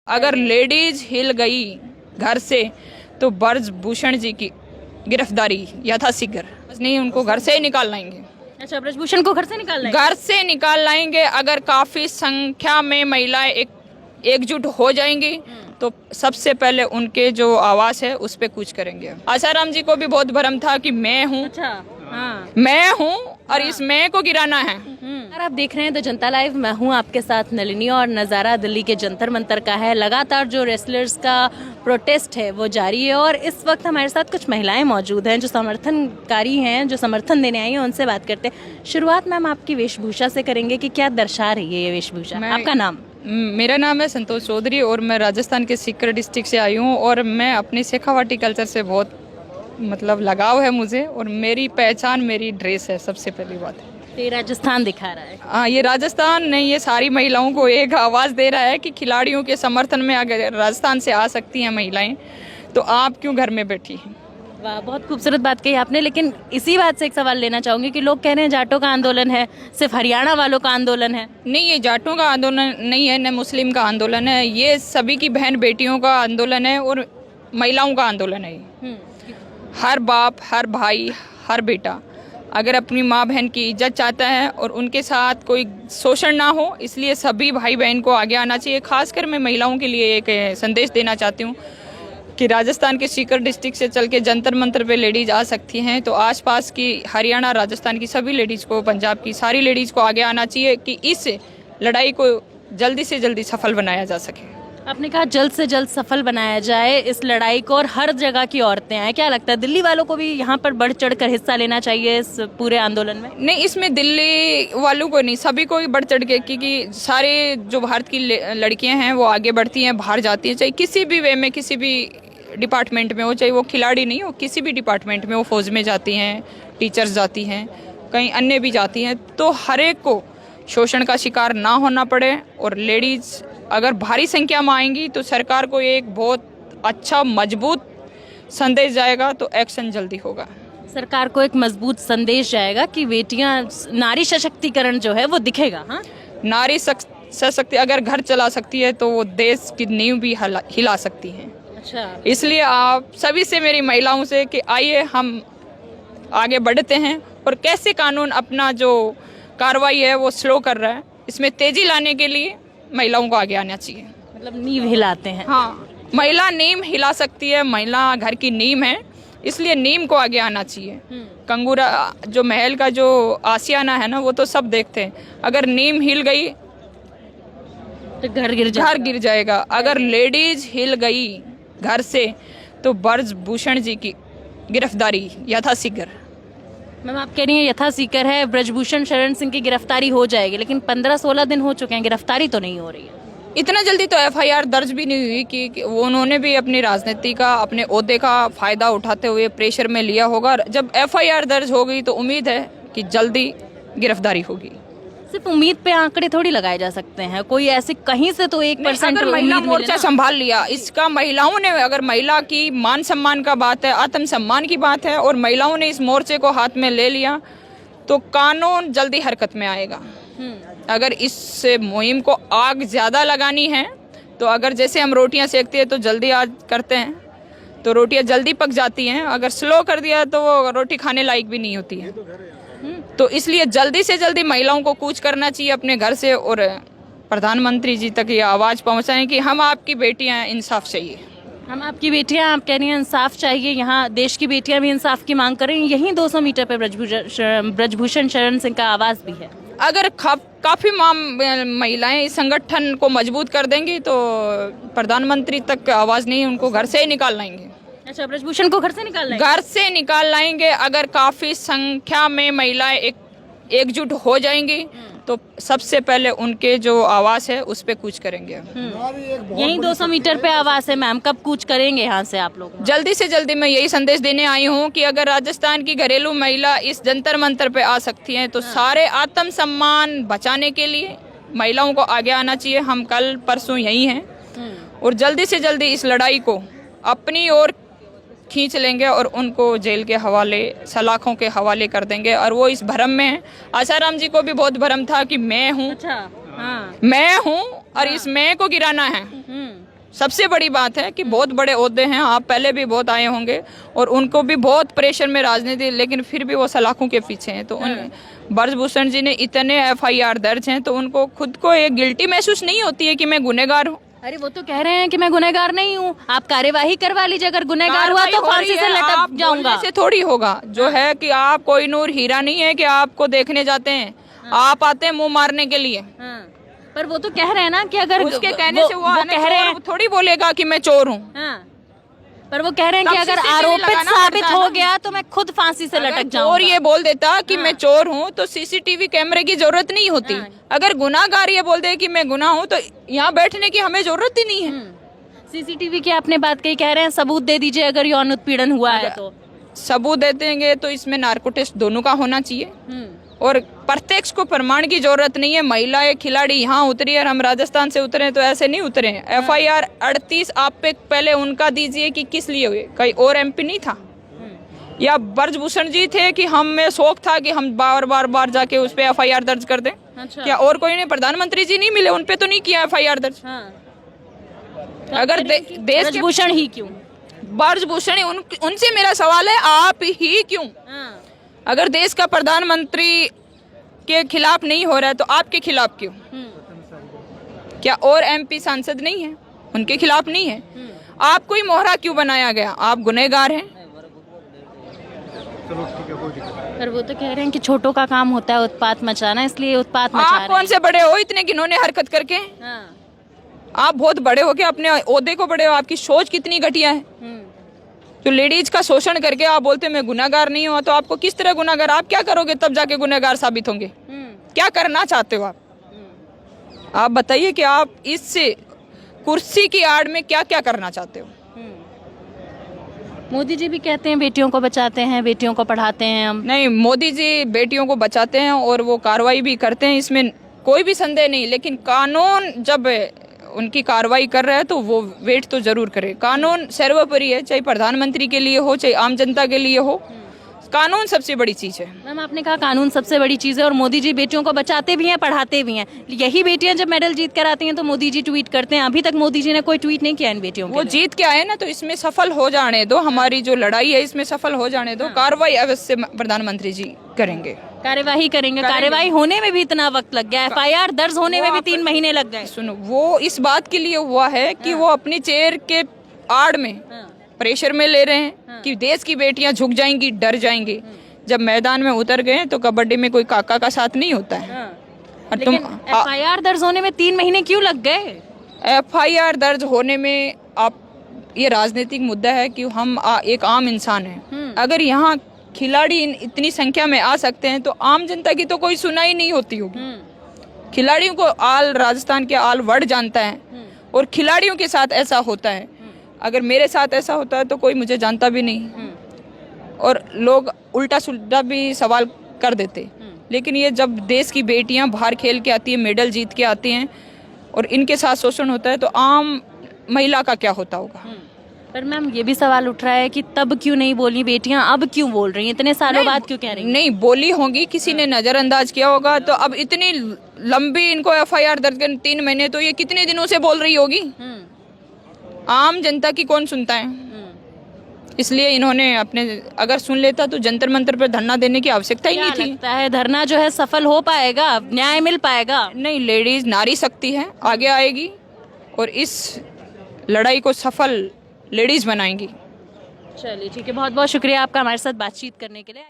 अगर लेडीज हिल गई घर से तो ब्रजभूषण जी की गिरफ्तारी यथाशीघ्र नहीं, उनको घर से ही निकाल लाएंगे। अच्छा, ब्रजभूषण को घर से निकाल लाएंगे? घर से निकाल लाएंगे। अगर काफी संख्या में महिलाएं एकजुट हो जाएंगी तो सबसे पहले उनके जो आवास है उस पे कूच करेंगे। आसाराम जी को भी बहुत भ्रम था कि मैं हूँ। अच्छा, हाँ। मैं हूँ और इस मैं को गिराना है। अगर आप देख रहे हैं द जनता लाइव, मैं हूं आपके साथ नलिनी और नज़ारा दिल्ली के जंतर मंतर का है। लगातार जो रेसलर्स का प्रोटेस्ट है वो जारी है और इस वक्त हमारे साथ कुछ महिलाएं मौजूद हैं जो समर्थनकारी हैं, जो समर्थन देने आई हैं। उनसे बात करते हैं। शुरुआत मैम आपकी वेशभूषा से करेंगे कि क्या दर्शा रही है ये वेशभूषा? आपका नाम? मेरा नाम है संतोष चौधरी और मैं राजस्थान के सीकर डिस्ट्रिक्ट से आई हूँ और मैं अपनी शेखावाटी कल्चर से बहुत लगाव है मुझे और मेरी पहचान मेरी ड्रेस है। सबसे पहली बात है ये राजस्थान दिखा रहा है। हाँ, ये राजस्थान नहीं, ये सारी महिलाओं को एक आवाज़ दे रहा है कि खिलाड़ियों के समर्थन में अगर राजस्थान से आ सकती हैं महिलाएं तो आप क्यों घर में बैठी हैं। वाह, बहुत खूबसूरत बात कही आपने। लेकिन इसी बात से एक सवाल लेना चाहूंगी कि लोग कह रहे हैं जाटों का आंदोलन है, सिर्फ हरियाणा वालों का आंदोलन है। नहीं, ये जाटों का आंदोलन नहीं है, न मुस्लिम का आंदोलन है, ये सभी की बहन बेटियों का आंदोलन है और महिलाओं का आंदोलन है। हर बाप, हर भाई, हर बेटा अगर अपनी माँ बहन की इज्जत चाहता है और उनके साथ कोई शोषण ना हो, इसलिए सभी भाई बहन को आगे आना चाहिए। खासकर मैं महिलाओं के लिए एक संदेश देना चाहती हूँ कि राजस्थान के सीकर डिस्ट्रिक्ट से चल के जंतर मंतर पे लेडीज आ सकती हैं, तो आसपास की हरियाणा राजस्थान की सभी लेडीज को, पंजाब की सारी लेडीज को आगे आना चाहिए कि इस लड़ाई को जल्दी से जल्दी सफल बनाया जा सके। आपने कहा जल्द से जल्द सफल बनाया जाए इस लड़ाई को और हर जगह की औरतें आए। क्या लगता है दिल्ली वालों को भी यहाँ पर बढ़ चढ़ कर हिस्सा लेना चाहिए इस पूरे आंदोलन में? नहीं, इसमें दिल्ली वालों को नहीं, सभी को ही बढ़ चढ़ के, क्योंकि सारे जो भारत की लड़कियां हैं वो आगे बढ़ती हैं, बाहर जाती हैं, चाहे किसी भी वे में, किसी भी डिपार्टमेंट में हो, चाहे वो खिलाड़ी नहीं हो, किसी भी डिपार्टमेंट में, वो फौज में जाती हैं, टीचर्स जाती हैं, कहीं अन्य भी जाती हैं, तो हर एक को शोषण का शिकार ना होना पड़े। और लेडीज अगर भारी संख्या में आएंगी तो सरकार को एक बहुत अच्छा मजबूत संदेश जाएगा, तो एक्शन जल्दी होगा। सरकार को एक मजबूत संदेश जाएगा कि बेटियां, नारी सशक्तिकरण जो है वो दिखेगा। हाँ, नारी सशक्ति अगर घर चला सकती है तो वो देश की नींव भी हिला सकती हैं। अच्छा, इसलिए आप सभी से, मेरी महिलाओं से, कि आइए हम आगे बढ़ते हैं और कैसे कानून अपना जो कार्रवाई है वो स्लो कर रहा है, इसमें तेजी लाने के लिए महिलाओं को आगे आना चाहिए। मतलब नींव हिलाते हैं। हाँ, महिला नीम हिला सकती है, महिला घर की नीम है, इसलिए नीम को आगे आना चाहिए। कंगूरा जो महल का जो आशियाना है ना, वो तो सब देखते हैं, अगर नीम हिल गई तो घर गिर जाएगा। अगर लेडीज हिल गई घर से तो ब्रजभूषण जी की गिरफ्तारी यथाशीघ्र। मैम, आप कह रही हैं यथाशीघ्र है, ब्रजभूषण शरण सिंह की गिरफ्तारी हो जाएगी, लेकिन 15-16 दिन हो चुके हैं, गिरफ्तारी तो नहीं हो रही है। इतना जल्दी तो एफआईआर दर्ज भी नहीं हुई कि वो उन्होंने भी अपनी राजनीति का, अपने ओहदे का फायदा उठाते हुए प्रेशर में लिया होगा। जब एफआईआर दर्ज हो गई तो उम्मीद है कि जल्दी गिरफ्तारी होगी। सिर्फ उम्मीद पे आंकड़े थोड़ी लगाए जा सकते हैं, कोई ऐसे कहीं से तो 1% अगर महिला मोर्चा संभाल लिया इसका, महिलाओं ने, अगर महिला की मान सम्मान का बात है, आत्मसम्मान की बात है, और महिलाओं ने इस मोर्चे को हाथ में ले लिया तो कानून जल्दी हरकत में आएगा। अगर इस मुहिम को आग ज़्यादा लगानी है तो, अगर जैसे हम रोटियां सेकते हैं तो जल्दी आग करते हैं तो रोटियां जल्दी पक जाती हैं, अगर स्लो कर दिया तो वो रोटी खाने लायक भी नहीं होती है। तो इसलिए जल्दी से जल्दी महिलाओं को कूच करना चाहिए अपने घर से और प्रधानमंत्री जी तक ये आवाज़ पहुंचाएं कि हम आपकी बेटियां हैं, इंसाफ चाहिए। हम आपकी बेटियां, आप कह रही हैं इंसाफ चाहिए, यहाँ देश की बेटियां भी इंसाफ की मांग कर रही हैं। यहीं 200 मीटर पे ब्रजभूषण शरण सिंह का आवास भी है। अगर काफ़ी महिलाएं इस संगठन को मजबूत कर देंगी तो प्रधानमंत्री तक आवाज़ नहीं, उनको घर से ही निकाल लाएंगे। अच्छा, ब्रजभूषण को घर से निकाल लाएंगे? घर से निकाल लाएंगे। अगर काफ़ी संख्या में महिलाएं एकजुट हो जाएंगी तो सबसे पहले उनके जो आवास है उस पे कूच करेंगे। यही 200 मीटर पे आवास है मैम, कब कूच करेंगे यहाँ से आप लोग? जल्दी से जल्दी। मैं यही संदेश देने आई हूँ कि अगर राजस्थान की घरेलू महिला इस जंतर मंतर पे आ सकती हैं तो सारे आत्मसम्मान बचाने के लिए महिलाओं को आगे आना चाहिए। हम कल परसों यही हैं और जल्दी से जल्दी इस लड़ाई को अपनी ओर खींच लेंगे और उनको जेल के हवाले, सलाखों के हवाले कर देंगे। और वो इस भ्रम में है, आसाराम जी को भी बहुत भ्रम था कि मैं हूँ। अच्छा, हाँ, मैं हूँ और इस मैं को गिराना है। सबसे बड़ी बात है कि बहुत बड़े ओहदे हैं, आप पहले भी बहुत आए होंगे और उनको भी बहुत प्रेशर में राजनीति, लेकिन फिर भी वो सलाखों के पीछे हैं। तो उन ब्रजभूषण जी ने इतने FIR दर्ज हैं तो उनको खुद को एक गिल्टी महसूस नहीं होती है कि मैं गुनहगार हूँ। अरे वो तो कह रहे हैं कि मैं गुनहगार नहीं हूँ, आप कार्यवाही करवा लीजिए, अगर गुनहगार हुआ तो फांसी से लटक जाऊंगा। से थोड़ी होगा, जो है कि आप कोई नूर हीरा नहीं है कि आपको देखने जाते हैं, आप आते हैं मुंह मारने के लिए। पर वो तो कह रहे हैं ना कि अगर उसके कहने से वो कह रहे हैं थोड़ी बोलेगा कि मैं चोर हूँ। पर वो कह रहे हैं कि अगर आरोपित साबित हो गया तो मैं खुद फांसी से लटक जाऊंगा। और ये बोल देता कि मैं चोर हूँ तो CCTV कैमरे की जरूरत नहीं होती। अगर गुनाहगार ये बोल दे कि मैं गुनाह हूँ तो यहाँ बैठने की हमें जरूरत ही नहीं है। CCTV की आपने बात कही, कह रहे हैं सबूत दे दीजिए अगर यौन उत्पीड़न हुआ है तो। सबूत दे देंगे तो इसमें नार्को टेस्ट दोनों का होना चाहिए और प्रत्यक्ष को प्रमाण की जरूरत नहीं है। महिला एक खिलाड़ी यहाँ उतरी है और हम राजस्थान से उतरे तो ऐसे नहीं उतरे हैं। FIR 38 आप पे पहले उनका दीजिए कि किस लिए हुए, कहीं और MP नहीं था या ब्रजभूषण जी थे कि हमें शौक था कि हम बार जाके उस पे FIR दर्ज कर दें। अच्छा। क्या और कोई नहीं? प्रधानमंत्री जी नहीं मिले, उनपे तो नहीं किया FIR दर्ज। अगर देश के ब्रजभूषण ही क्यों? ब्रजभूषण उनसे मेरा सवाल है, आप ही क्यों? अगर देश का प्रधानमंत्री के खिलाफ नहीं हो रहा है तो आपके खिलाफ क्यों? क्या और MP सांसद नहीं है, उनके खिलाफ नहीं है? आपको ही मोहरा क्यों बनाया गया? आप गुनहगार हैं। पर वो तो कह रहे हैं कि छोटों का काम होता है उत्पात मचाना, इसलिए उत्पात मचा रहे हैं। आप कौन से बड़े हो इतने घिनौने हरकत करके? आप बहुत बड़े हो क्या? अपने ओहदे को बड़े हो, आपकी सोच कितनी घटिया है। जो लेडीज का शोषण करके आप बोलते मैं गुनाहगार नहीं हूँ, तो आपको किस तरह गुनाहगार, आप क्या करोगे तब जाके गुनाहगार साबित होंगे? क्या करना चाहते हो आप बताइए कि आप इस कुर्सी की आड़ में क्या क्या करना चाहते हो? मोदी जी भी कहते हैं बेटियों को बचाते हैं, बेटियों को पढ़ाते हैं हम। नहीं, मोदी जी बेटियों को बचाते हैं और वो कार्रवाई भी करते हैं, इसमें कोई भी संदेह नहीं। लेकिन कानून जब उनकी कार्रवाई कर रहा है तो वो वेट तो जरूर करे। कानून सर्वोपरि है, चाहे प्रधानमंत्री के लिए हो चाहे आम जनता के लिए हो, कानून सबसे बड़ी चीज है। मैम आपने कहा कानून सबसे बड़ी चीज है और मोदी जी बेटियों को बचाते भी हैं, पढ़ाते भी हैं। यही बेटियां जब मेडल जीत कर आती हैं तो मोदी जी ट्वीट करते हैं। अभी तक मोदी जी ने कोई ट्वीट नहीं किया इन बेटियों वो जीत के आए ना, तो इसमें सफल हो जाने दो, हमारी जो लड़ाई है इसमें सफल हो जाने दो। कार्रवाई अवश्य प्रधानमंत्री जी करेंगे, कार्यवाही करेंगे। कार्यवाही होने में भी इतना वक्त लग गया, FIR दर्ज होने में भी 3 महीने लग गए। सुनो, वो इस बात के लिए हुआ है कि वो अपनी चेयर के आड़ में प्रेशर में ले रहे हैं कि देश की बेटियां झुक जाएंगी, डर जाएंगी। जब मैदान में उतर गए तो कबड्डी में कोई काका का साथ नहीं होता है। और लेकिन FIR दर्ज होने में 3 महीने क्यों लग गए? FIR दर्ज होने में ये राजनीतिक मुद्दा है कि हम एक आम इंसान हैं। अगर यहाँ खिलाड़ी इतनी संख्या में आ सकते हैं तो आम जनता की तो कोई सुनाई नहीं होती होगी। खिलाड़ियों को राजस्थान के आल वर्ड जानता है और खिलाड़ियों के साथ ऐसा होता है। अगर मेरे साथ ऐसा होता है तो कोई मुझे जानता भी नहीं और लोग उल्टा सुल्टा भी सवाल कर देते। लेकिन ये जब देश की बेटियां बाहर खेल के आती है, मेडल जीत के आती हैं और इनके साथ शोषण होता है तो आम महिला का क्या होता होगा? पर मैम ये भी सवाल उठ रहा है कि तब क्यों नहीं बोली बेटियां, अब क्यों बोल रही हैं, इतने सालों बाद क्यों कह रही हैं? नहीं बोली होंगी, किसी ने नजरअंदाज किया होगा। तो अब इतनी लंबी इनको FIR दर्ज करने 3 महीने, तो ये कितने दिनों से बोल रही होगी? आम जनता की कौन सुनता है? इसलिए इन्होंने अपने, अगर सुन लेता तो जंतर मंतर पर धरना देने की आवश्यकता ही नहीं थी। लगता है धरना जो है सफल हो पाएगा, न्याय मिल पाएगा? नहीं, लेडीज नारी शक्ति है, आगे आएगी और इस लड़ाई को सफल लेडीज बनाएंगी। चलिए ठीक है, बहुत बहुत शुक्रिया आपका हमारे साथ बातचीत करने के लिए।